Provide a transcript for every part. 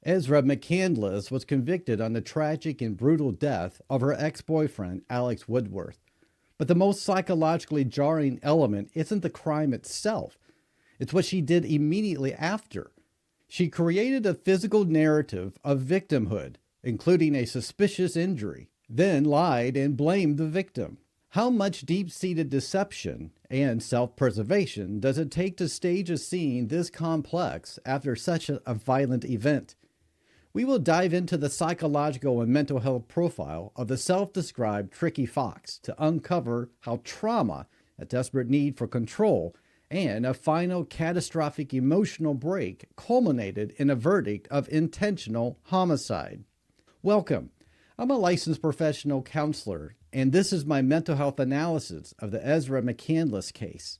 Ezra McCandless was convicted on the tragic and brutal death of her ex-boyfriend, Alex Woodworth. But the most psychologically jarring element isn't the crime itself. It's what she did immediately after. She created a physical narrative of victimhood, including a suspicious injury, then lied and blamed the victim. How much deep-seated deception and self-preservation does it take to stage a scene this complex after such a violent event? We will dive into the psychological and mental health profile of the self-described Tricky Fox to uncover how trauma, a desperate need for control, and a final catastrophic emotional break culminated in a verdict of intentional homicide. Welcome. I'm a licensed professional counselor, and this is my mental health analysis of the Ezra McCandless case.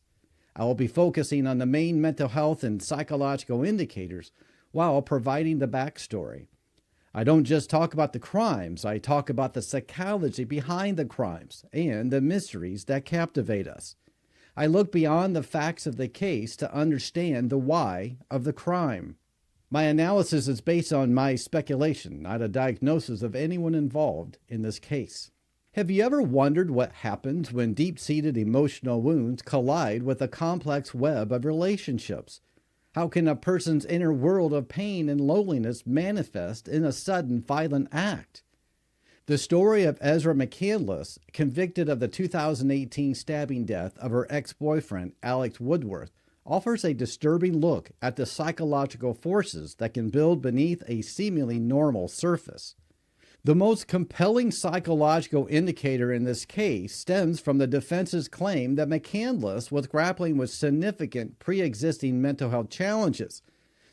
I will be focusing on the main mental health and psychological indicators while providing the backstory. I don't just talk about the crimes, I talk about the psychology behind the crimes and the mysteries that captivate us. I look beyond the facts of the case to understand the why of the crime. My analysis is based on my speculation, not a diagnosis of anyone involved in this case. Have you ever wondered what happens when deep-seated emotional wounds collide with a complex web of relationships? How can a person's inner world of pain and loneliness manifest in a sudden violent act? The story of Ezra McCandless, convicted of the 2018 stabbing death of her ex-boyfriend, Alex Woodworth, offers a disturbing look at the psychological forces that can build beneath a seemingly normal surface. The most compelling psychological indicator in this case stems from the defense's claim that McCandless was grappling with significant pre-existing mental health challenges,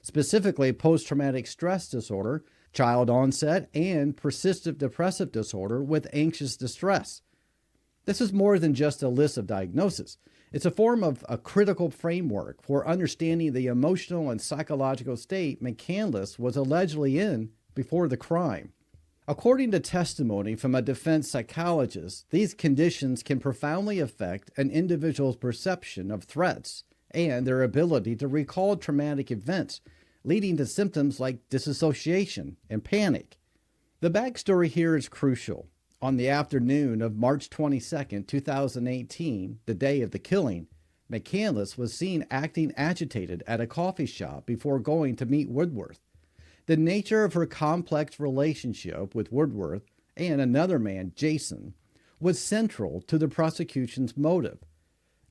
specifically post-traumatic stress disorder, child onset, and persistent depressive disorder with anxious distress. This is more than just a list of diagnoses. It's a form of a critical framework for understanding the emotional and psychological state McCandless was allegedly in before the crime. According to testimony from a defense psychologist, these conditions can profoundly affect an individual's perception of threats and their ability to recall traumatic events, leading to symptoms like disassociation and panic. The backstory here is crucial. On the afternoon of March 22, 2018, the day of the killing, McCandless was seen acting agitated at a coffee shop before going to meet Woodworth. The nature of her complex relationship with Woodworth and another man, Jason, was central to the prosecution's motive,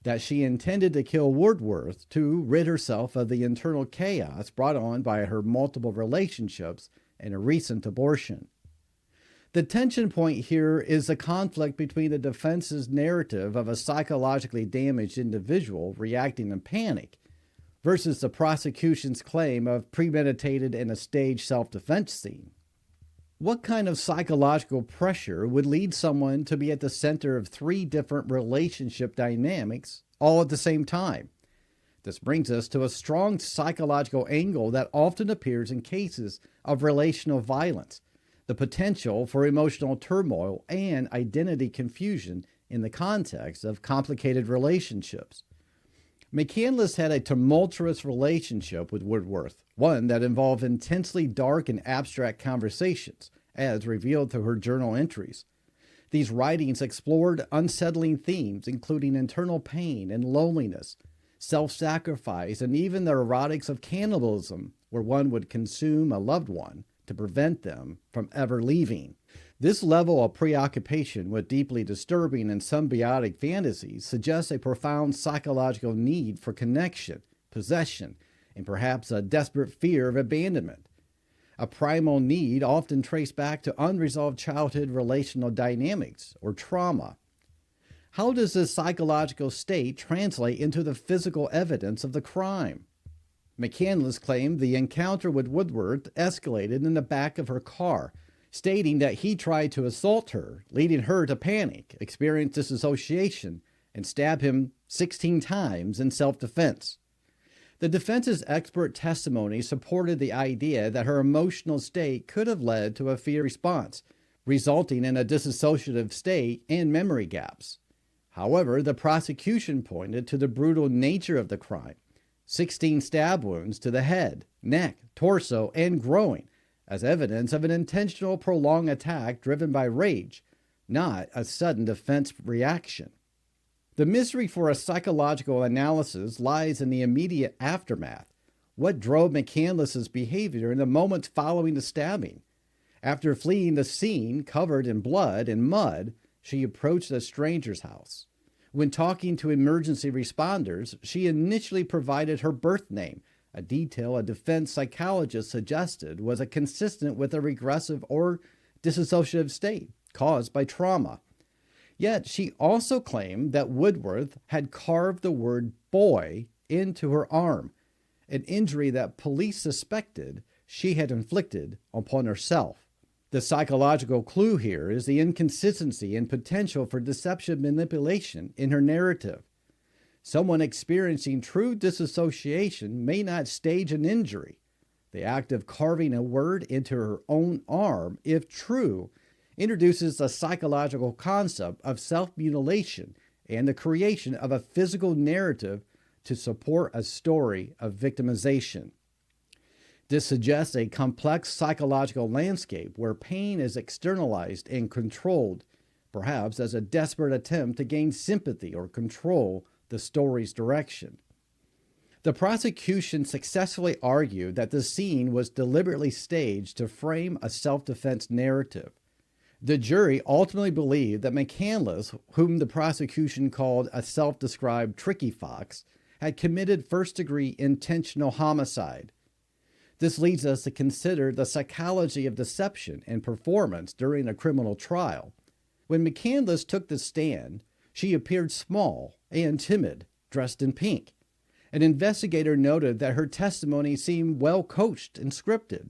that she intended to kill Woodworth to rid herself of the internal chaos brought on by her multiple relationships and a recent abortion. The tension point here is the conflict between the defense's narrative of a psychologically damaged individual reacting in panic versus the prosecution's claim of premeditated and a staged self-defense scene. What kind of psychological pressure would lead someone to be at the center of three different relationship dynamics all at the same time? This brings us to a strong psychological angle that often appears in cases of relational violence, the potential for emotional turmoil and identity confusion in the context of complicated relationships. McCandless had a tumultuous relationship with Woodworth, one that involved intensely dark and abstract conversations, as revealed through her journal entries. These writings explored unsettling themes, including internal pain and loneliness, self-sacrifice, and even the erotics of cannibalism, where one would consume a loved one to prevent them from ever leaving. This level of preoccupation with deeply disturbing and symbiotic fantasies suggests a profound psychological need for connection, possession, and perhaps a desperate fear of abandonment. A primal need often traced back to unresolved childhood relational dynamics or trauma. How does this psychological state translate into the physical evidence of the crime? McCandless claimed the encounter with Woodworth escalated in the back of her car, stating that he tried to assault her, leading her to panic, experience disassociation, and stab him 16 times in self-defense. The defense's expert testimony supported the idea that her emotional state could have led to a fear response, resulting in a dissociative state and memory gaps. However, the prosecution pointed to the brutal nature of the crime, 16 stab wounds to the head, neck, torso, and groin, as evidence of an intentional, prolonged attack driven by rage, not a sudden defense reaction. The mystery for a psychological analysis lies in the immediate aftermath. What drove McCandless's behavior in the moments following the stabbing? After fleeing the scene covered in blood and mud, she approached a stranger's house. When talking to emergency responders, she initially provided her birth name, a detail a defense psychologist suggested was consistent with a regressive or dissociative state caused by trauma. Yet she also claimed that Woodworth had carved the word boy into her arm, an injury that police suspected she had inflicted upon herself. The psychological clue here is the inconsistency and potential for deception manipulation in her narrative. Someone experiencing true disassociation may not stage an injury. The act of carving a word into her own arm, if true, introduces the psychological concept of self-mutilation and the creation of a physical narrative to support a story of victimization. This suggests a complex psychological landscape where pain is externalized and controlled, perhaps as a desperate attempt to gain sympathy or control the story's direction. The prosecution successfully argued that the scene was deliberately staged to frame a self-defense narrative. The jury ultimately believed that McCandless, whom the prosecution called a self-described tricky fox, had committed first-degree intentional homicide. This leads us to consider the psychology of deception and performance during a criminal trial. When McCandless took the stand, she appeared small and timid, dressed in pink. An investigator noted that her testimony seemed well coached and scripted.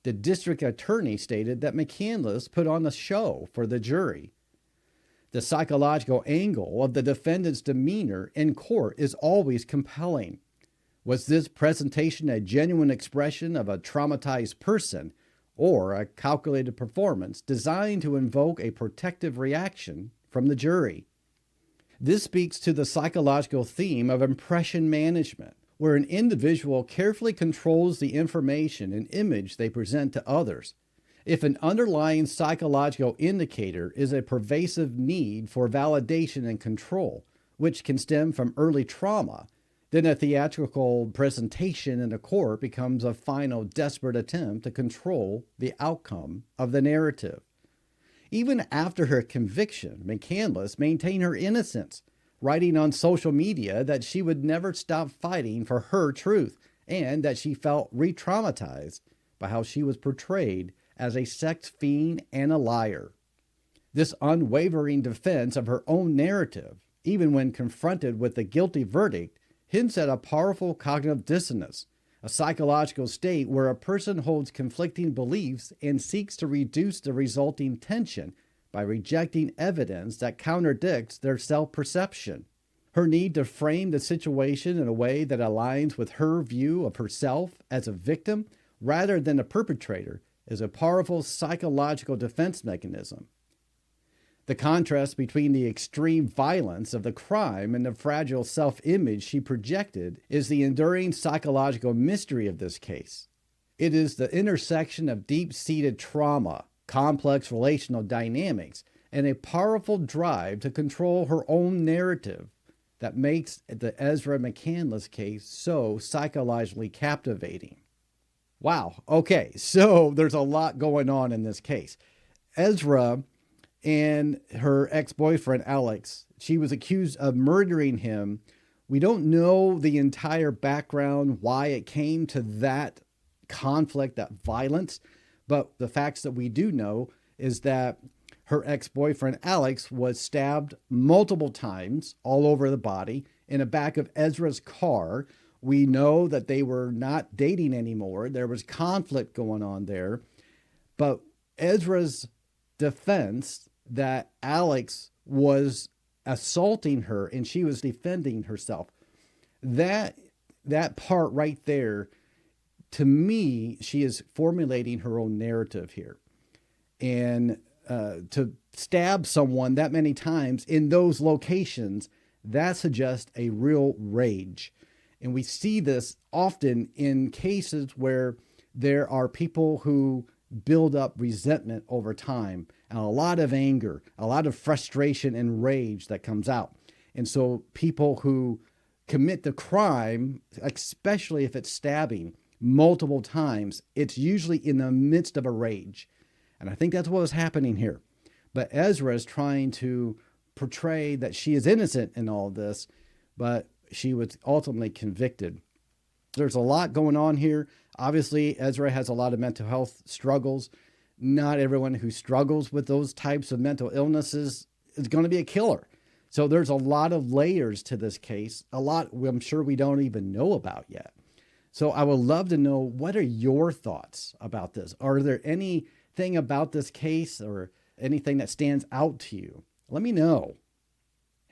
The district attorney stated that McCandless put on a show for the jury. The psychological angle of the defendant's demeanor in court is always compelling. Was this presentation a genuine expression of a traumatized person or a calculated performance designed to invoke a protective reaction from the jury? This speaks to the psychological theme of impression management, where an individual carefully controls the information and image they present to others. If an underlying psychological indicator is a pervasive need for validation and control, which can stem from early trauma, then a theatrical presentation in a court becomes a final desperate attempt to control the outcome of the narrative. Even after her conviction, McCandless maintained her innocence, writing on social media that she would never stop fighting for her truth and that she felt re-traumatized by how she was portrayed as a sex fiend and a liar. This unwavering defense of her own narrative, even when confronted with the guilty verdict, hints at a powerful cognitive dissonance, a psychological state where a person holds conflicting beliefs and seeks to reduce the resulting tension by rejecting evidence that contradicts their self-perception. Her need to frame the situation in a way that aligns with her view of herself as a victim rather than a perpetrator is a powerful psychological defense mechanism. The contrast between the extreme violence of the crime and the fragile self-image she projected is the enduring psychological mystery of this case. It is the intersection of deep-seated trauma, complex relational dynamics, and a powerful drive to control her own narrative that makes the Ezra McCandless case so psychologically captivating. Wow, okay, so there's a lot going on in this case. Ezra and her ex-boyfriend, Alex, she was accused of murdering him. We don't know the entire background, why it came to that conflict, that violence, but the facts that we do know is that her ex-boyfriend, Alex, was stabbed multiple times all over the body in the back of Ezra's car. We know that they were not dating anymore. There was conflict going on there. But Ezra's defense that Alex was assaulting her and she was defending herself, that part right there, to me, she is formulating her own narrative here. And to stab someone that many times in those locations, that suggests a real rage. And we see this often in cases where There are people who build up resentment over time and a lot of anger, a lot of frustration and rage that comes out. And so people who commit the crime, especially if it's stabbing multiple times, it's usually in the midst of a rage. And I think that's what was happening here. But Ezra is trying to portray that she is innocent in all of this, but she was ultimately convicted. There's a lot going on here. Obviously, Ezra has a lot of mental health struggles. Not everyone who struggles with those types of mental illnesses is going to be a killer. So there's a lot of layers to this case, a lot I'm sure we don't even know about yet. So I would love to know, what are your thoughts about this? Are there anything about this case or anything that stands out to you? Let me know.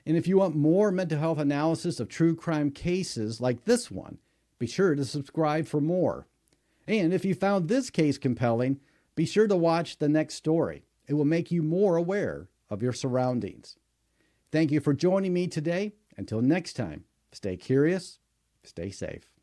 And if you want more mental health analysis of true crime cases like this one, be sure to subscribe for more. And if you found this case compelling, be sure to watch the next story. It will make you more aware of your surroundings. Thank you for joining me today. Until next time, stay curious, stay safe.